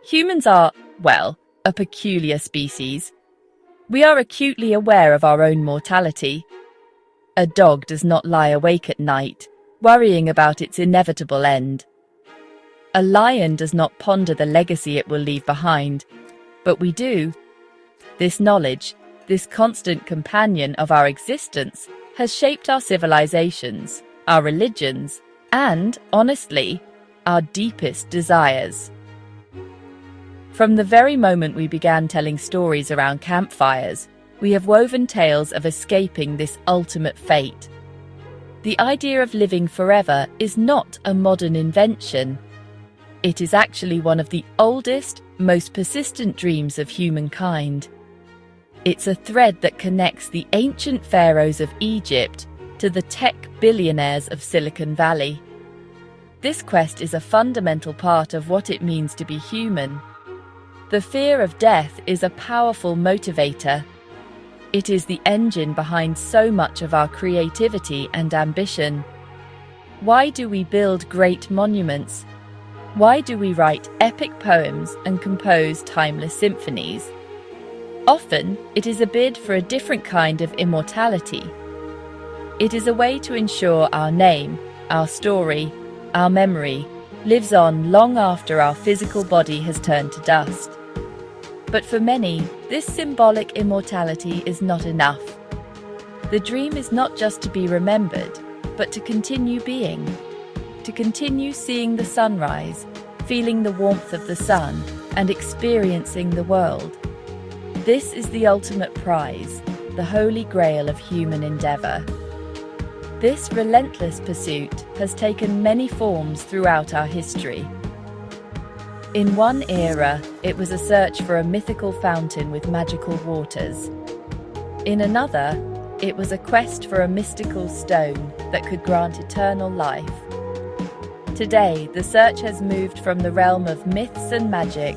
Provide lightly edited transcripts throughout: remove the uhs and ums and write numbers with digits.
Humans are, well, a peculiar species. We are acutely aware of our own mortality. A dog does not lie awake at night, worrying about its inevitable end. A lion does not ponder the legacy it will leave behind, but we do. This knowledge, this constant companion of our existence, has shaped our civilizations, our religions, and, honestly, our deepest desires. From the very moment we began telling stories around campfires, we have woven tales of escaping this ultimate fate. The idea of living forever is not a modern invention. It is actually one of the oldest, most persistent dreams of humankind. It's a thread that connects the ancient pharaohs of Egypt to the tech billionaires of Silicon Valley. This quest is a fundamental part of what it means to be human. The fear of death is a powerful motivator. It is the engine behind so much of our creativity and ambition. Why do we build great monuments? Why do we write epic poems and compose timeless symphonies? Often, it is a bid for a different kind of immortality. It is a way to ensure our name, our story, our memory lives on long after our physical body has turned to dust. But for many, this symbolic immortality is not enough. The dream is not just to be remembered, but to continue being, to continue seeing the sunrise, feeling the warmth of the sun, and experiencing the world. This is the ultimate prize, the holy grail of human endeavor. This relentless pursuit has taken many forms throughout our history. In one era, it was a search for a mythical fountain with magical waters. In another, it was a quest for a mystical stone that could grant eternal life. Today, the search has moved from the realm of myths and magic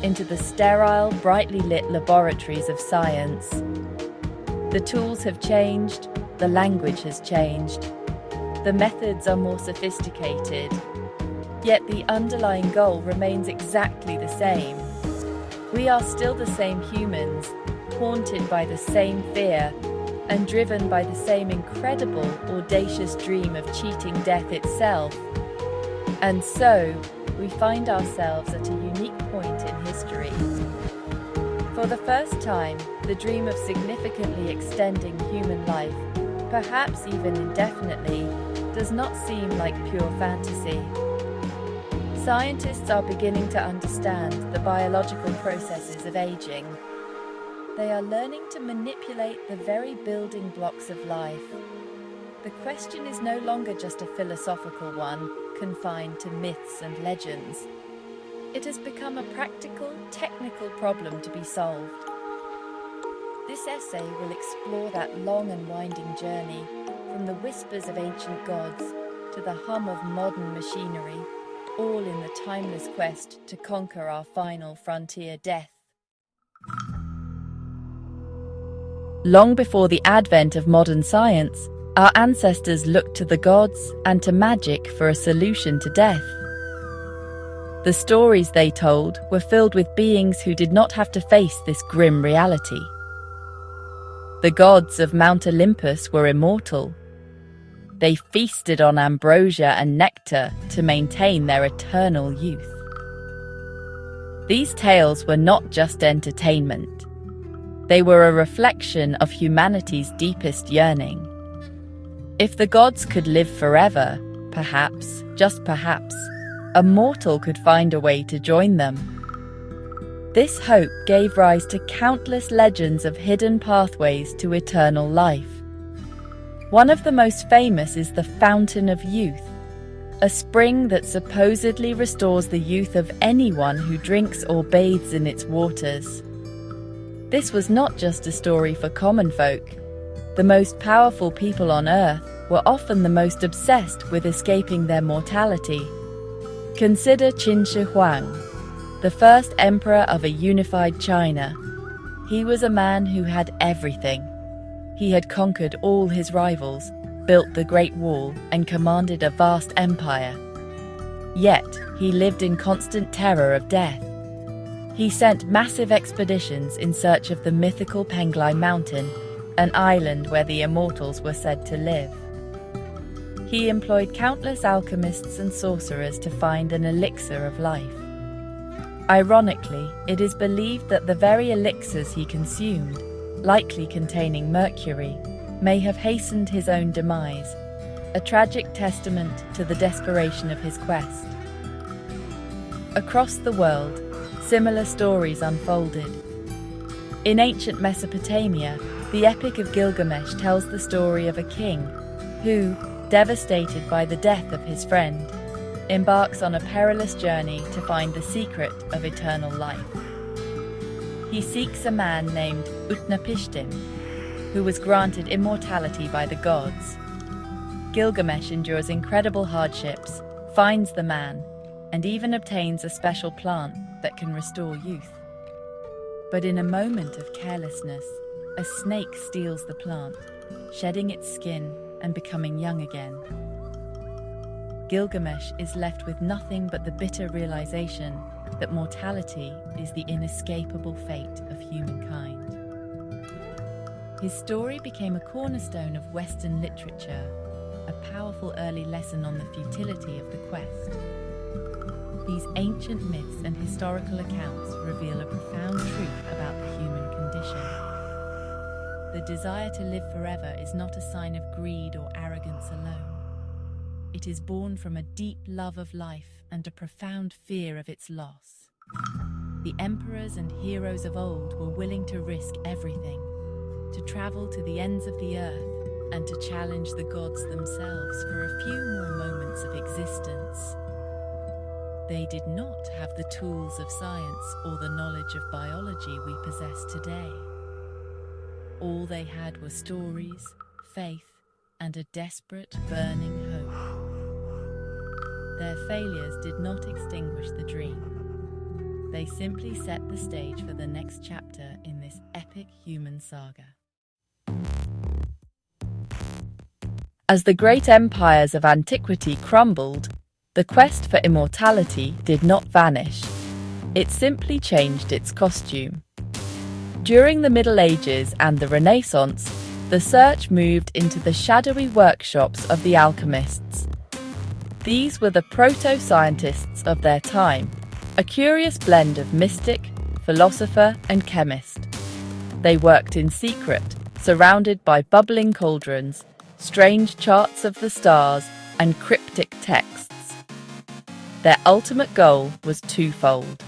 into the sterile, brightly lit laboratories of science. The tools have changed, the language has changed. The methods are more sophisticated. Yet the underlying goal remains exactly the same. We are still the same humans, haunted by the same fear, and driven by the same incredible, audacious dream of cheating death itself. And so, we find ourselves at a unique point in history. For the first time, the dream of significantly extending human life, perhaps even indefinitely, does not seem like pure fantasy. Scientists are beginning to understand the biological processes of aging. They are learning to manipulate the very building blocks of life. The question is no longer just a philosophical one, confined to myths and legends. It has become a practical, technical problem to be solved. This essay will explore that long and winding journey, from the whispers of ancient gods to the hum of modern machinery, all in the timeless quest to conquer our final frontier, death. Long before the advent of modern science, our ancestors looked to the gods and to magic for a solution to death. The stories they told were filled with beings who did not have to face this grim reality. The gods of Mount Olympus were immortal. They feasted on ambrosia and nectar to maintain their eternal youth. These tales were not just entertainment. They were a reflection of humanity's deepest yearning. If the gods could live forever, perhaps, just perhaps, a mortal could find a way to join them. This hope gave rise to countless legends of hidden pathways to eternal life. One of the most famous is the Fountain of Youth, a spring that supposedly restores the youth of anyone who drinks or bathes in its waters. This was not just a story for common folk. The most powerful people on Earth were often the most obsessed with escaping their mortality. Consider Qin Shi Huang, the first emperor of a unified China. He was a man who had everything. He had conquered all his rivals, built the Great Wall, and commanded a vast empire. Yet, he lived in constant terror of death. He sent massive expeditions in search of the mythical Penglai Mountain, an island where the immortals were said to live. He employed countless alchemists and sorcerers to find an elixir of life. Ironically, it is believed that the very elixirs he consumed, likely containing mercury, may have hastened his own demise, a tragic testament to the desperation of his quest. Across the world, similar stories unfolded. In ancient Mesopotamia, the Epic of Gilgamesh tells the story of a king who, devastated by the death of his friend, embarks on a perilous journey to find the secret of eternal life. He seeks a man named Utnapishtim, who was granted immortality by the gods. Gilgamesh endures incredible hardships, finds the man, and even obtains a special plant that can restore youth. But in a moment of carelessness, a snake steals the plant, shedding its skin and becoming young again. Gilgamesh is left with nothing but the bitter realization that mortality is the inescapable fate of humankind. His story became a cornerstone of Western literature, a powerful early lesson on the futility of the quest. These ancient myths and historical accounts reveal a profound truth about the human condition. The desire to live forever is not a sign of greed or arrogance alone. It is born from a deep love of life and a profound fear of its loss. The emperors and heroes of old were willing to risk everything, to travel to the ends of the earth and to challenge the gods themselves for a few more moments of existence. They did not have the tools of science or the knowledge of biology we possess today. All they had were stories, faith, and a desperate, burning hope. Their failures did not extinguish the dream. They simply set the stage for the next chapter in this epic human saga. As the great empires of antiquity crumbled, the quest for immortality did not vanish. It simply changed its costume. During the Middle Ages and the Renaissance, the search moved into the shadowy workshops of the alchemists. These were the proto-scientists of their time, a curious blend of mystic, philosopher, and chemist. They worked in secret, surrounded by bubbling cauldrons, strange charts of the stars, and cryptic texts. Their ultimate goal was twofold.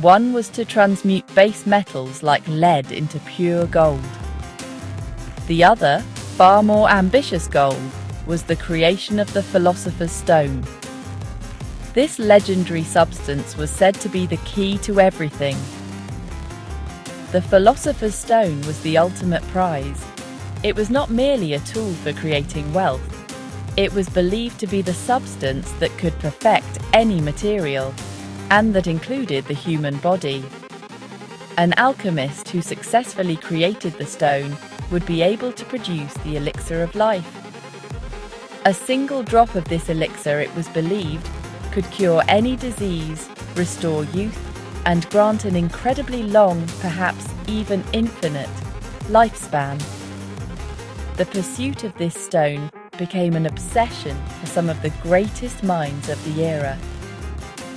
One was to transmute base metals like lead into pure gold. The other, far more ambitious goal, was the creation of the Philosopher's Stone. This legendary substance was said to be the key to everything. The Philosopher's Stone was the ultimate prize. It was not merely a tool for creating wealth. It was believed to be the substance that could perfect any material, and that included the human body. An alchemist who successfully created the stone would be able to produce the elixir of life. A single drop of this elixir, it was believed, could cure any disease, restore youth, and grant an incredibly long, perhaps even infinite, lifespan. The pursuit of this stone became an obsession for some of the greatest minds of the era.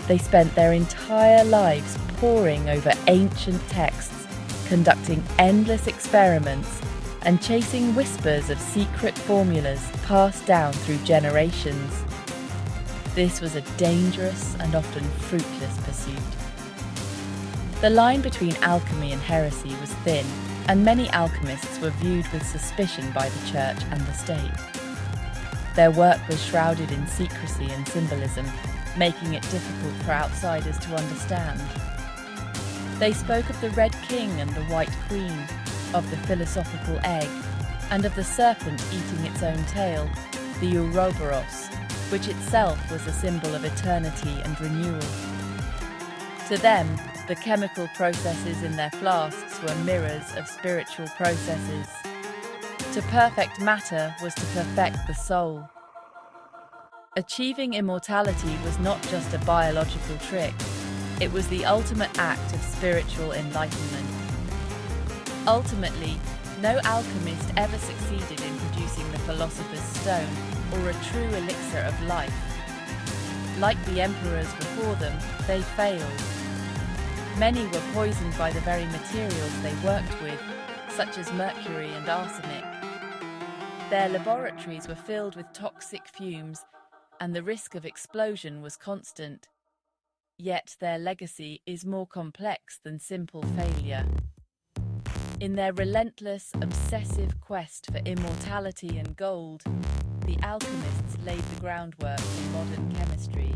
They spent their entire lives poring over ancient texts, conducting endless experiments, and chasing whispers of secret formulas passed down through generations. This was a dangerous and often fruitless pursuit. The line between alchemy and heresy was thin, and many alchemists were viewed with suspicion by the church and the state. Their work was shrouded in secrecy and symbolism, making it difficult for outsiders to understand. They spoke of the Red King and the White Queen, of the philosophical egg, and of the serpent eating its own tail, the Ouroboros, which itself was a symbol of eternity and renewal. To them, the chemical processes in their flasks were mirrors of spiritual processes. To perfect matter was to perfect the soul. Achieving immortality was not just a biological trick. It was the ultimate act of spiritual enlightenment. Ultimately, no alchemist ever succeeded in producing the Philosopher's Stone or a true elixir of life. Like the emperors before them, they failed. Many were poisoned by the very materials they worked with, such as mercury and arsenic. Their laboratories were filled with toxic fumes, and the risk of explosion was constant. Yet their legacy is more complex than simple failure. In their relentless, obsessive quest for immortality and gold, the alchemists laid the groundwork for modern chemistry.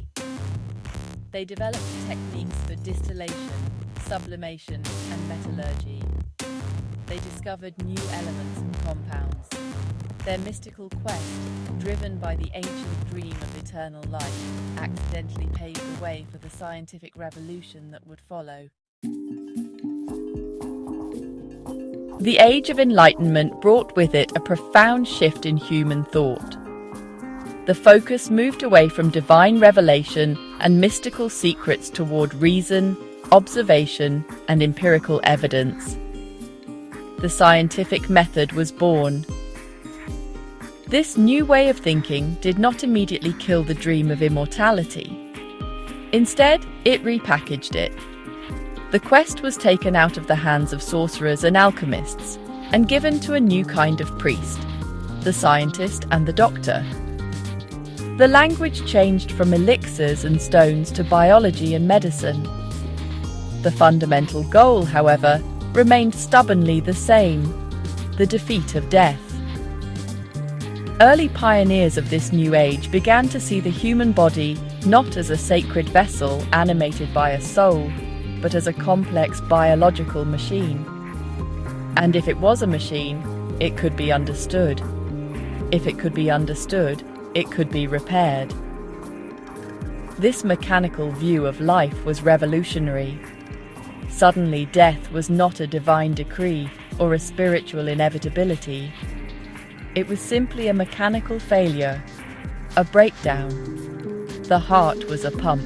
They developed techniques for distillation, sublimation, and metallurgy. They discovered new elements and compounds. Their mystical quest, driven by the ancient dream of eternal life, accidentally paved the way for the scientific revolution that would follow. The Age of Enlightenment brought with it a profound shift in human thought. The focus moved away from divine revelation and mystical secrets toward reason, observation, and empirical evidence. The scientific method was born. This new way of thinking did not immediately kill the dream of immortality. Instead, it repackaged it. The quest was taken out of the hands of sorcerers and alchemists and given to a new kind of priest, the scientist and the doctor. The language changed from elixirs and stones to biology and medicine. The fundamental goal, however, remained stubbornly the same: the defeat of death. Early pioneers of this new age began to see the human body not as a sacred vessel animated by a soul, but as a complex biological machine. And if it was a machine, it could be understood. If it could be understood, it could be repaired. This mechanical view of life was revolutionary. Suddenly, death was not a divine decree or a spiritual inevitability. It was simply a mechanical failure, a breakdown. The heart was a pump.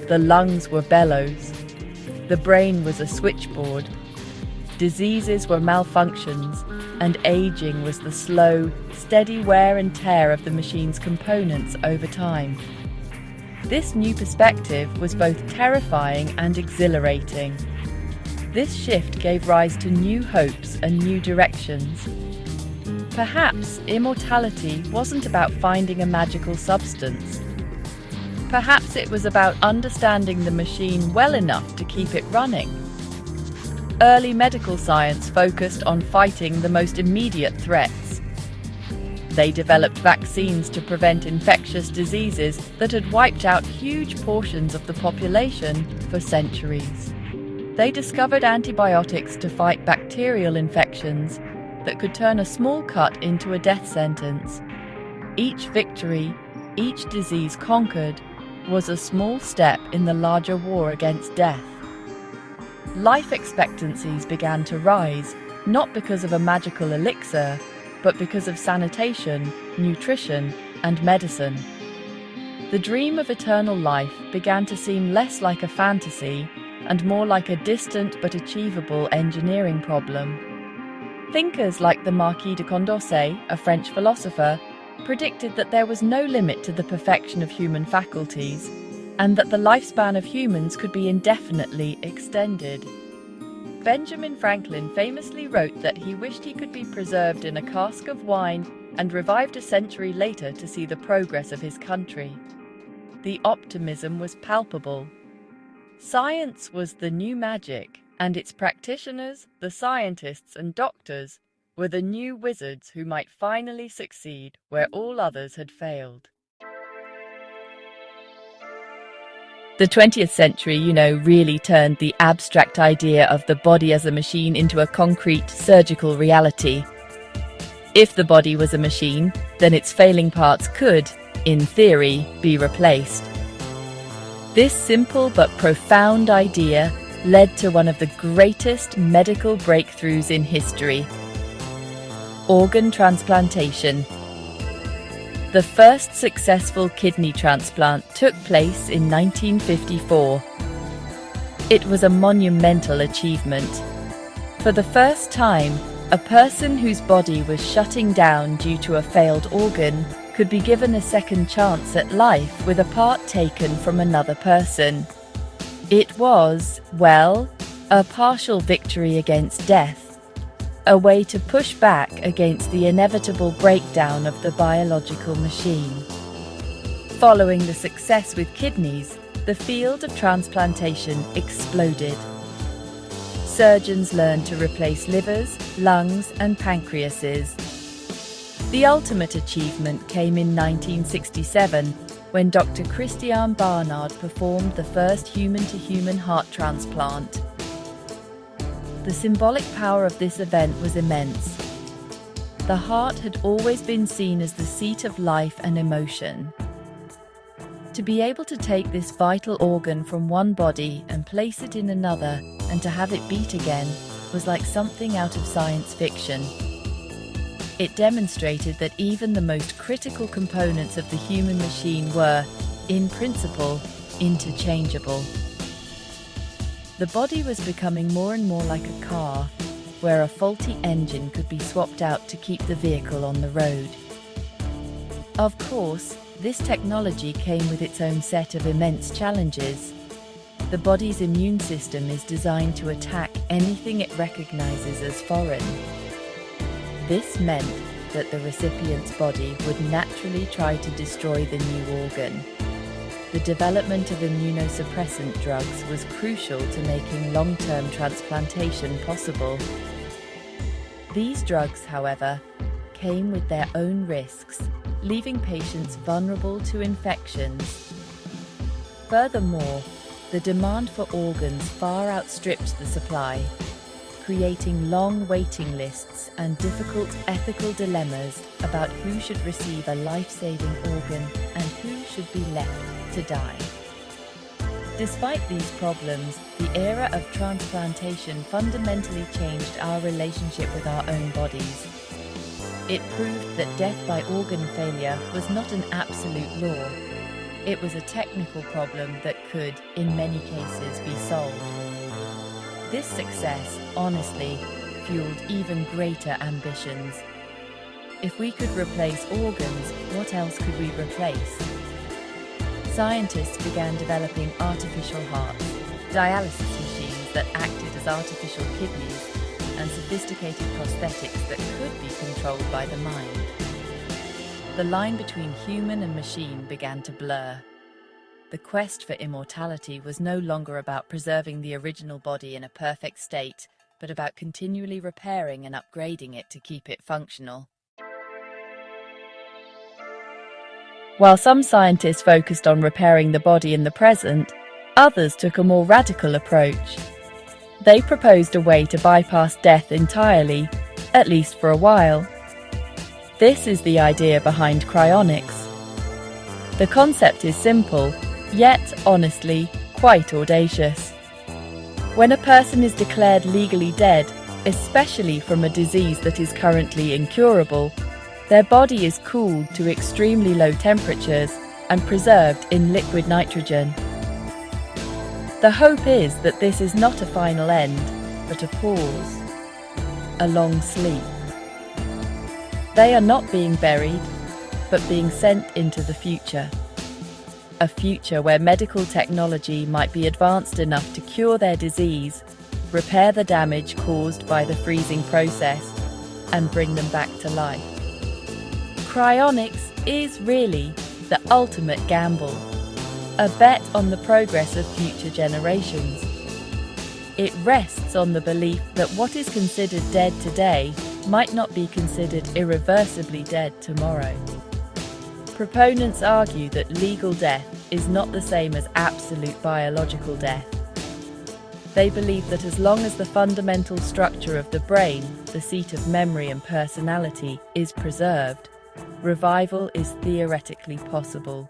The lungs were bellows. The brain was a switchboard. Diseases were malfunctions, and aging was the slow, steady wear and tear of the machine's components over time. This new perspective was both terrifying and exhilarating. This shift gave rise to new hopes and new directions. Perhaps immortality wasn't about finding a magical substance. Perhaps it was about understanding the machine well enough to keep it running. Early medical science focused on fighting the most immediate threats. They developed vaccines to prevent infectious diseases that had wiped out huge portions of the population for centuries. They discovered antibiotics to fight bacterial infections that could turn a small cut into a death sentence. Each victory, each disease conquered, was a small step in the larger war against death. Life expectancies began to rise, not because of a magical elixir, but because of sanitation, nutrition, and medicine. The dream of eternal life began to seem less like a fantasy and more like a distant but achievable engineering problem. Thinkers like the Marquis de Condorcet, a French philosopher, predicted that there was no limit to the perfection of human faculties, and that the lifespan of humans could be indefinitely extended. Benjamin Franklin famously wrote that he wished he could be preserved in a cask of wine and revived a century later to see the progress of his country. The optimism was palpable. Science was the new magic, and its practitioners, the scientists and doctors, were the new wizards who might finally succeed where all others had failed. The 20th century, really turned the abstract idea of the body as a machine into a concrete, surgical reality. If the body was a machine, then its failing parts could, in theory, be replaced. This simple but profound idea led to one of the greatest medical breakthroughs in history: organ transplantation. The first successful kidney transplant took place in 1954. It was a monumental achievement. For the first time, a person whose body was shutting down due to a failed organ could be given a second chance at life with a part taken from another person. It was, well, a partial victory against death, a way to push back against the inevitable breakdown of the biological machine. Following the success with kidneys, the field of transplantation exploded. Surgeons learned to replace livers, lungs, and pancreases. The ultimate achievement came in 1967, when Dr. Christian Barnard performed the first human-to-human heart transplant. The symbolic power of this event was immense. The heart had always been seen as the seat of life and emotion. To be able to take this vital organ from one body and place it in another and to have it beat again was like something out of science fiction. It demonstrated that even the most critical components of the human machine were, in principle, interchangeable. The body was becoming more and more like a car, where a faulty engine could be swapped out to keep the vehicle on the road. Of course, this technology came with its own set of immense challenges. The body's immune system is designed to attack anything it recognizes as foreign. This meant that the recipient's body would naturally try to destroy the new organ. The development of immunosuppressant drugs was crucial to making long-term transplantation possible. These drugs, however, came with their own risks, leaving patients vulnerable to infections. Furthermore, the demand for organs far outstripped the supply, creating long waiting lists and difficult ethical dilemmas about who should receive a life-saving organ and who should be left to die. Despite these problems, the era of transplantation fundamentally changed our relationship with our own bodies. It proved that death by organ failure was not an absolute law. It was a technical problem that could, in many cases, be solved. This success, honestly, fueled even greater ambitions. If we could replace organs, what else could we replace? Scientists began developing artificial hearts, dialysis machines that acted as artificial kidneys, and sophisticated prosthetics that could be controlled by the mind. The line between human and machine began to blur. The quest for immortality was no longer about preserving the original body in a perfect state, but about continually repairing and upgrading it to keep it functional. While some scientists focused on repairing the body in the present, others took a more radical approach. They proposed a way to bypass death entirely, at least for a while. This is the idea behind cryonics. The concept is simple, yet, honestly, quite audacious. When a person is declared legally dead, especially from a disease that is currently incurable, their body is cooled to extremely low temperatures and preserved in liquid nitrogen. The hope is that this is not a final end, but a pause, a long sleep. They are not being buried, but being sent into the future. A future where medical technology might be advanced enough to cure their disease, repair the damage caused by the freezing process, and bring them back to life. Cryonics is really the ultimate gamble, a bet on the progress of future generations. It rests on the belief that what is considered dead today might not be considered irreversibly dead tomorrow. Proponents argue that legal death is not the same as absolute biological death. They believe that as long as the fundamental structure of the brain, the seat of memory and personality, is preserved, revival is theoretically possible.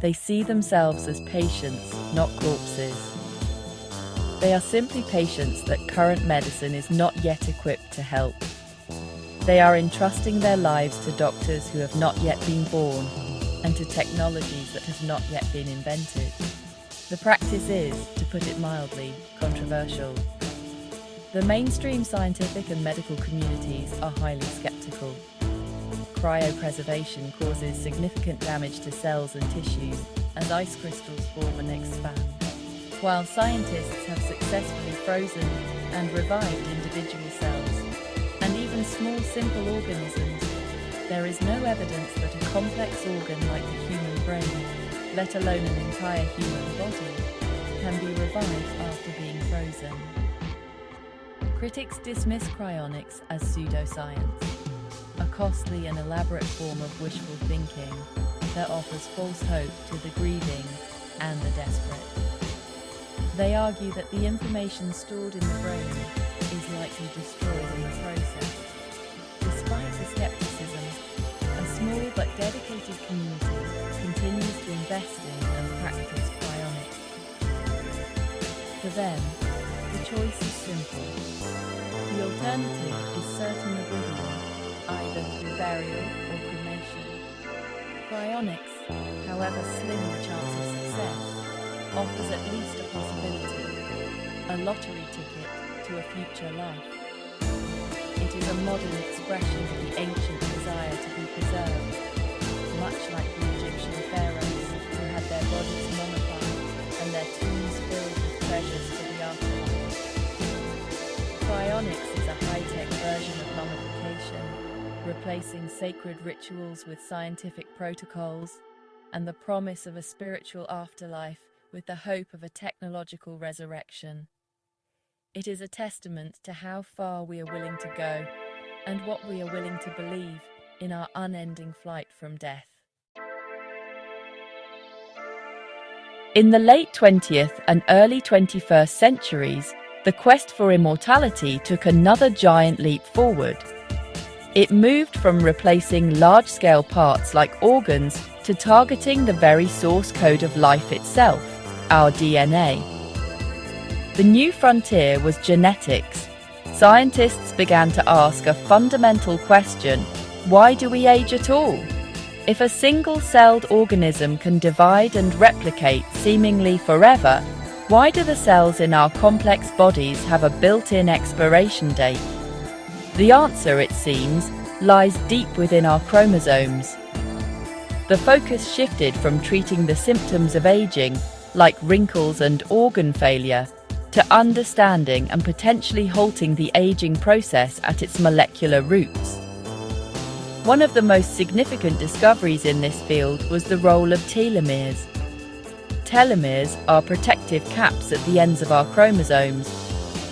They see themselves as patients, not corpses. They are simply patients that current medicine is not yet equipped to help. They are entrusting their lives to doctors who have not yet been born and to technologies that have not yet been invented. The practice is to put it mildly, controversial. The mainstream scientific and medical communities are highly skeptical. Cryopreservation causes significant damage to cells and tissues as ice crystals form and expand. While scientists have successfully frozen and revived individual cells, and even small simple organisms, there is no evidence that a complex organ like the human brain, let alone an entire human body, can be revived after being frozen. Critics dismiss cryonics as pseudoscience, a costly and elaborate form of wishful thinking that offers false hope to the grieving and the desperate. They argue that the information stored in the brain is likely destroyed in the process. Despite the skepticism, a small but dedicated community continues to invest in and practice cryonics. For them, the choice is simple. The alternative is certain oblivion, either through burial or cremation. Cryonics, however slim the chance of success, offers at least a possibility, a lottery ticket to a future life. It is a modern expression of the ancient desire to be preserved, much like the Egyptian pharaohs who had their bodies mummified and their tombs filled with treasures for the afterlife. Cryonics is a high-tech version of mummification, replacing sacred rituals with scientific protocols and the promise of a spiritual afterlife with the hope of a technological resurrection. It is a testament to how far we are willing to go and what we are willing to believe in our unending flight from death. In the late 20th and early 21st centuries, the quest for immortality took another giant leap forward. It moved from replacing large-scale parts like organs to targeting the very source code of life itself, our DNA. The new frontier was genetics. Scientists began to ask a fundamental question: why do we age at all? If a single-celled organism can divide and replicate seemingly forever, why do the cells in our complex bodies have a built-in expiration date? The answer, it seems, lies deep within our chromosomes. The focus shifted from treating the symptoms of aging, like wrinkles and organ failure, to understanding and potentially halting the aging process at its molecular roots. One of the most significant discoveries in this field was the role of telomeres. Telomeres are protective caps at the ends of our chromosomes,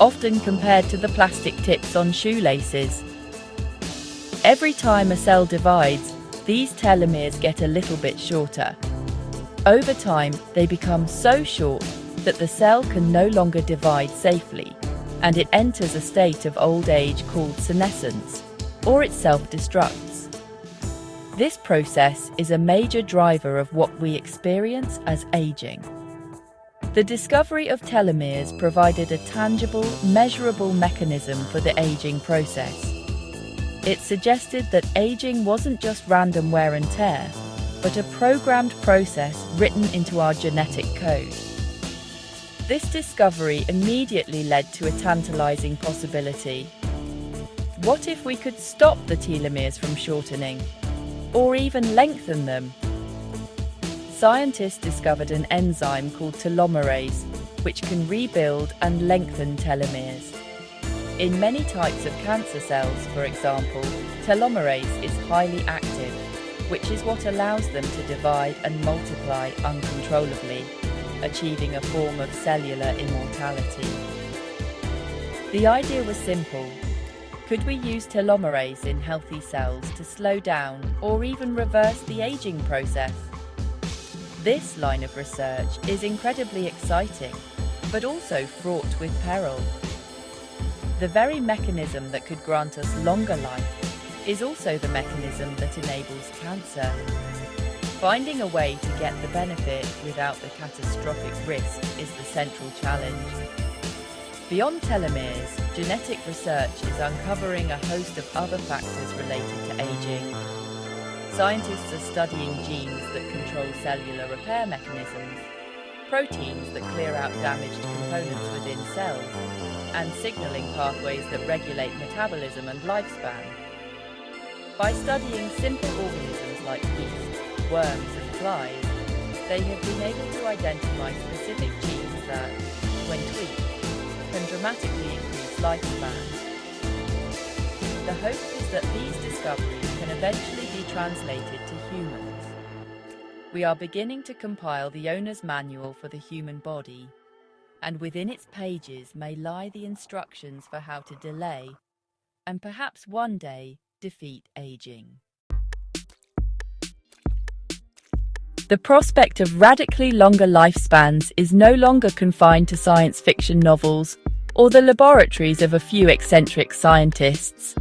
often compared to the plastic tips on shoelaces. Every time a cell divides, these telomeres get a little bit shorter. Over time, they become so short that the cell can no longer divide safely, and it enters a state of old age called senescence, or it self-destructs. This process is a major driver of what we experience as aging. The discovery of telomeres provided a tangible, measurable mechanism for the aging process. It suggested that aging wasn't just random wear and tear, but a programmed process written into our genetic code. This discovery immediately led to a tantalizing possibility. What if we could stop the telomeres from shortening, or even lengthen them? Scientists discovered an enzyme called telomerase, which can rebuild and lengthen telomeres. In many types of cancer cells, for example, telomerase is highly active, which is what allows them to divide and multiply uncontrollably, achieving a form of cellular immortality. The idea was simple. Could we use telomerase in healthy cells to slow down or even reverse the aging process? This line of research is incredibly exciting, but also fraught with peril. The very mechanism that could grant us longer life is also the mechanism that enables cancer. Finding a way to get the benefit without the catastrophic risk is the central challenge. Beyond telomeres, genetic research is uncovering a host of other factors related to aging. Scientists are studying genes that control cellular repair mechanisms, proteins that clear out damaged components within cells, and signaling pathways that regulate metabolism and lifespan. By studying simple organisms like yeast, worms, and flies, they have been able to identify specific genes that, when tweaked, can dramatically increase lifespan. The hope is that these discoveries can eventually be translated to humans. We are beginning to compile the owner's manual for the human body, and within its pages may lie the instructions for how to delay, and perhaps one day defeat aging. The prospect of radically longer lifespans is no longer confined to science fiction novels or the laboratories of a few eccentric scientists.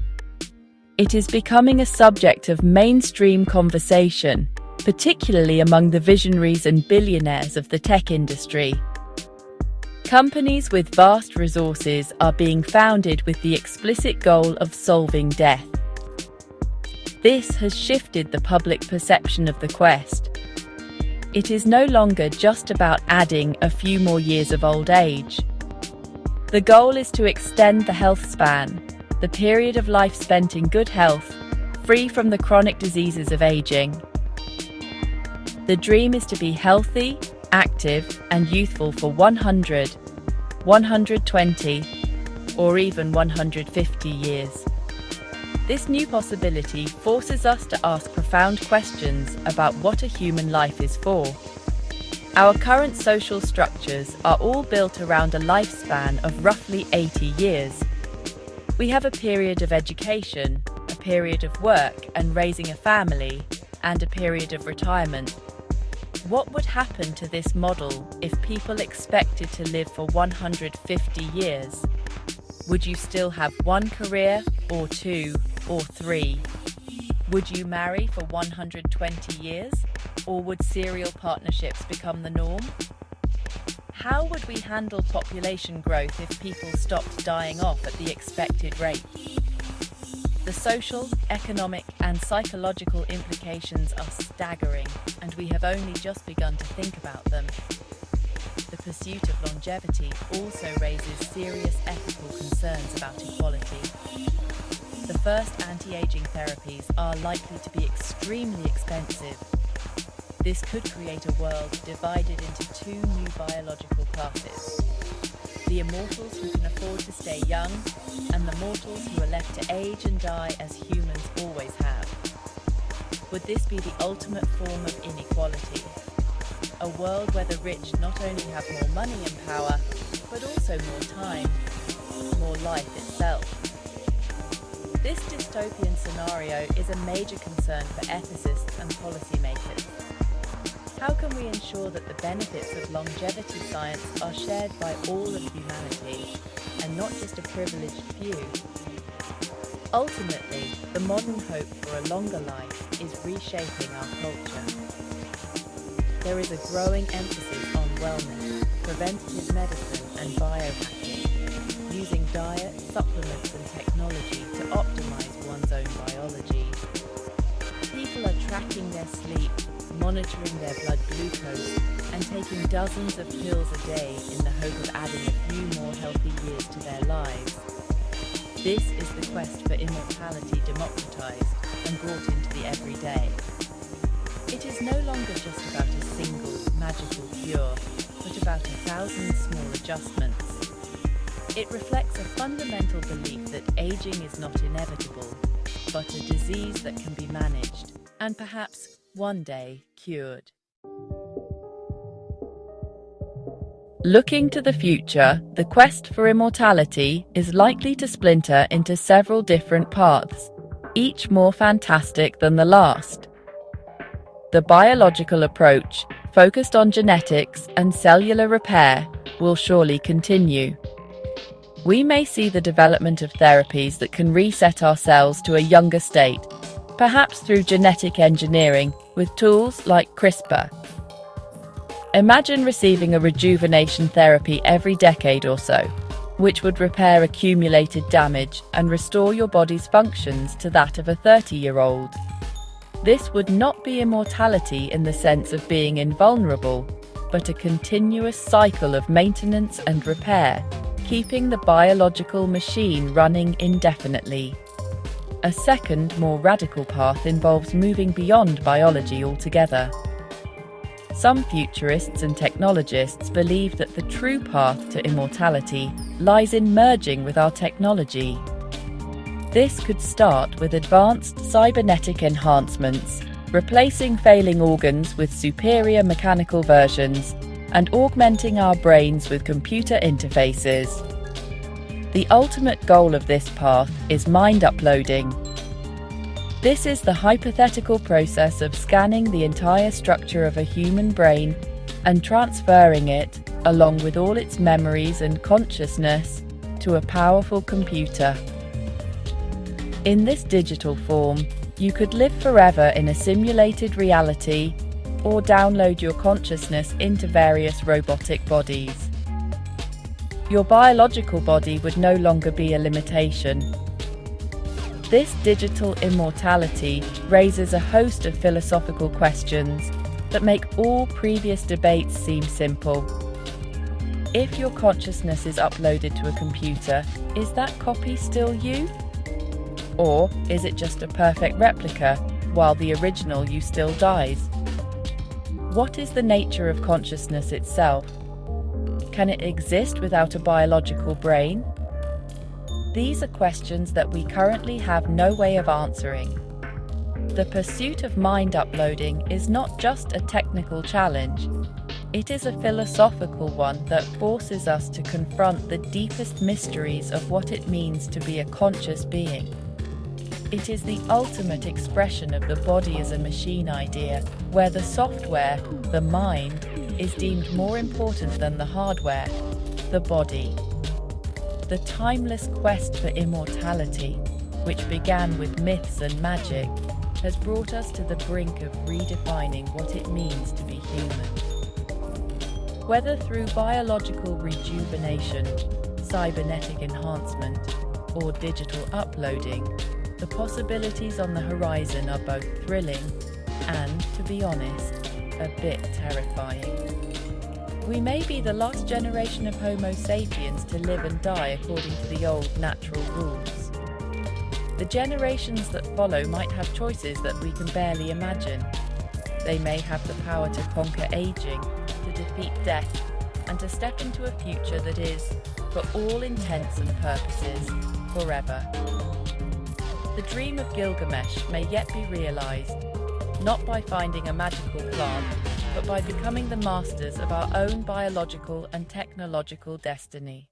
It is becoming a subject of mainstream conversation, particularly among the visionaries and billionaires of the tech industry. Companies with vast resources are being founded with the explicit goal of solving death. This has shifted the public perception of the quest. It is no longer just about adding a few more years of old age. The goal is to extend the health span, the period of life spent in good health, free from the chronic diseases of aging. The dream is to be healthy, active, and youthful for 100, 120, or even 150 years. This new possibility forces us to ask profound questions about what a human life is for. Our current social structures are all built around a lifespan of roughly 80 years. We have a period of education, a period of work and raising a family, and a period of retirement. What would happen to this model if people expected to live for 150 years? Would you still have one career, or two, or three? Would you marry for 120 years, or would serial partnerships become the norm? How would we handle population growth if people stopped dying off at the expected rate? The social, economic, and psychological implications are staggering, and we have only just begun to think about them. The pursuit of longevity also raises serious ethical concerns about equality. The first anti-aging therapies are likely to be extremely expensive. This could create a world divided into two new biological classes: the immortals who can afford to stay young, and the mortals who are left to age and die as humans always have. Would this be the ultimate form of inequality? A world where the rich not only have more money and power, but also more time, more life itself. This dystopian scenario is a major concern for ethicists and policymakers. How can we ensure that the benefits of longevity science are shared by all of humanity, and not just a privileged few? Ultimately, the modern hope for a longer life is reshaping our culture. There is a growing emphasis on wellness, preventative medicine, and biohacking, using diet, supplements, and technology to optimize one's own biology. People are tracking their sleep, monitoring their blood glucose, and taking dozens of pills a day in the hope of adding a few more healthy years to their lives. This is the quest for immortality democratized and brought into the everyday. It is no longer just about a single, magical cure, but about 1,000 small adjustments. It reflects a fundamental belief that aging is not inevitable, but a disease that can be managed, and perhaps one day cured. Looking to the future, the quest for immortality is likely to splinter into several different paths, each more fantastic than the last. The biological approach, focused on genetics and cellular repair, will surely continue. We may see the development of therapies that can reset our cells to a younger state, perhaps through genetic engineering with tools like CRISPR. Imagine receiving a rejuvenation therapy every decade or so, which would repair accumulated damage and restore your body's functions to that of a 30-year-old. This would not be immortality in the sense of being invulnerable, but a continuous cycle of maintenance and repair, keeping the biological machine running indefinitely. A second, more radical path involves moving beyond biology altogether. Some futurists and technologists believe that the true path to immortality lies in merging with our technology. This could start with advanced cybernetic enhancements, replacing failing organs with superior mechanical versions, and augmenting our brains with computer interfaces. The ultimate goal of this path is mind uploading. This is the hypothetical process of scanning the entire structure of a human brain and transferring it, along with all its memories and consciousness, to a powerful computer. In this digital form, you could live forever in a simulated reality or download your consciousness into various robotic bodies. Your biological body would no longer be a limitation. This digital immortality raises a host of philosophical questions that make all previous debates seem simple. If your consciousness is uploaded to a computer, is that copy still you? Or is it just a perfect replica, while the original you still dies? What is the nature of consciousness itself? Can it exist without a biological brain? These are questions that we currently have no way of answering. The pursuit of mind uploading is not just a technical challenge, it is a philosophical one that forces us to confront the deepest mysteries of what it means to be a conscious being. It is the ultimate expression of the body as a machine idea, where the software, the mind, is deemed more important than the hardware, the body. The timeless quest for immortality, which began with myths and magic, has brought us to the brink of redefining what it means to be human. Whether through biological rejuvenation, cybernetic enhancement, or digital uploading, the possibilities on the horizon are both thrilling and, to be honest, a bit terrifying. We may be the last generation of Homo sapiens to live and die according to the old natural rules. The generations that follow might have choices that we can barely imagine. They may have the power to conquer aging, to defeat death, and to step into a future that is, for all intents and purposes, forever. The dream of Gilgamesh may yet be realized, not by finding a magical plant, but by becoming the masters of our own biological and technological destiny.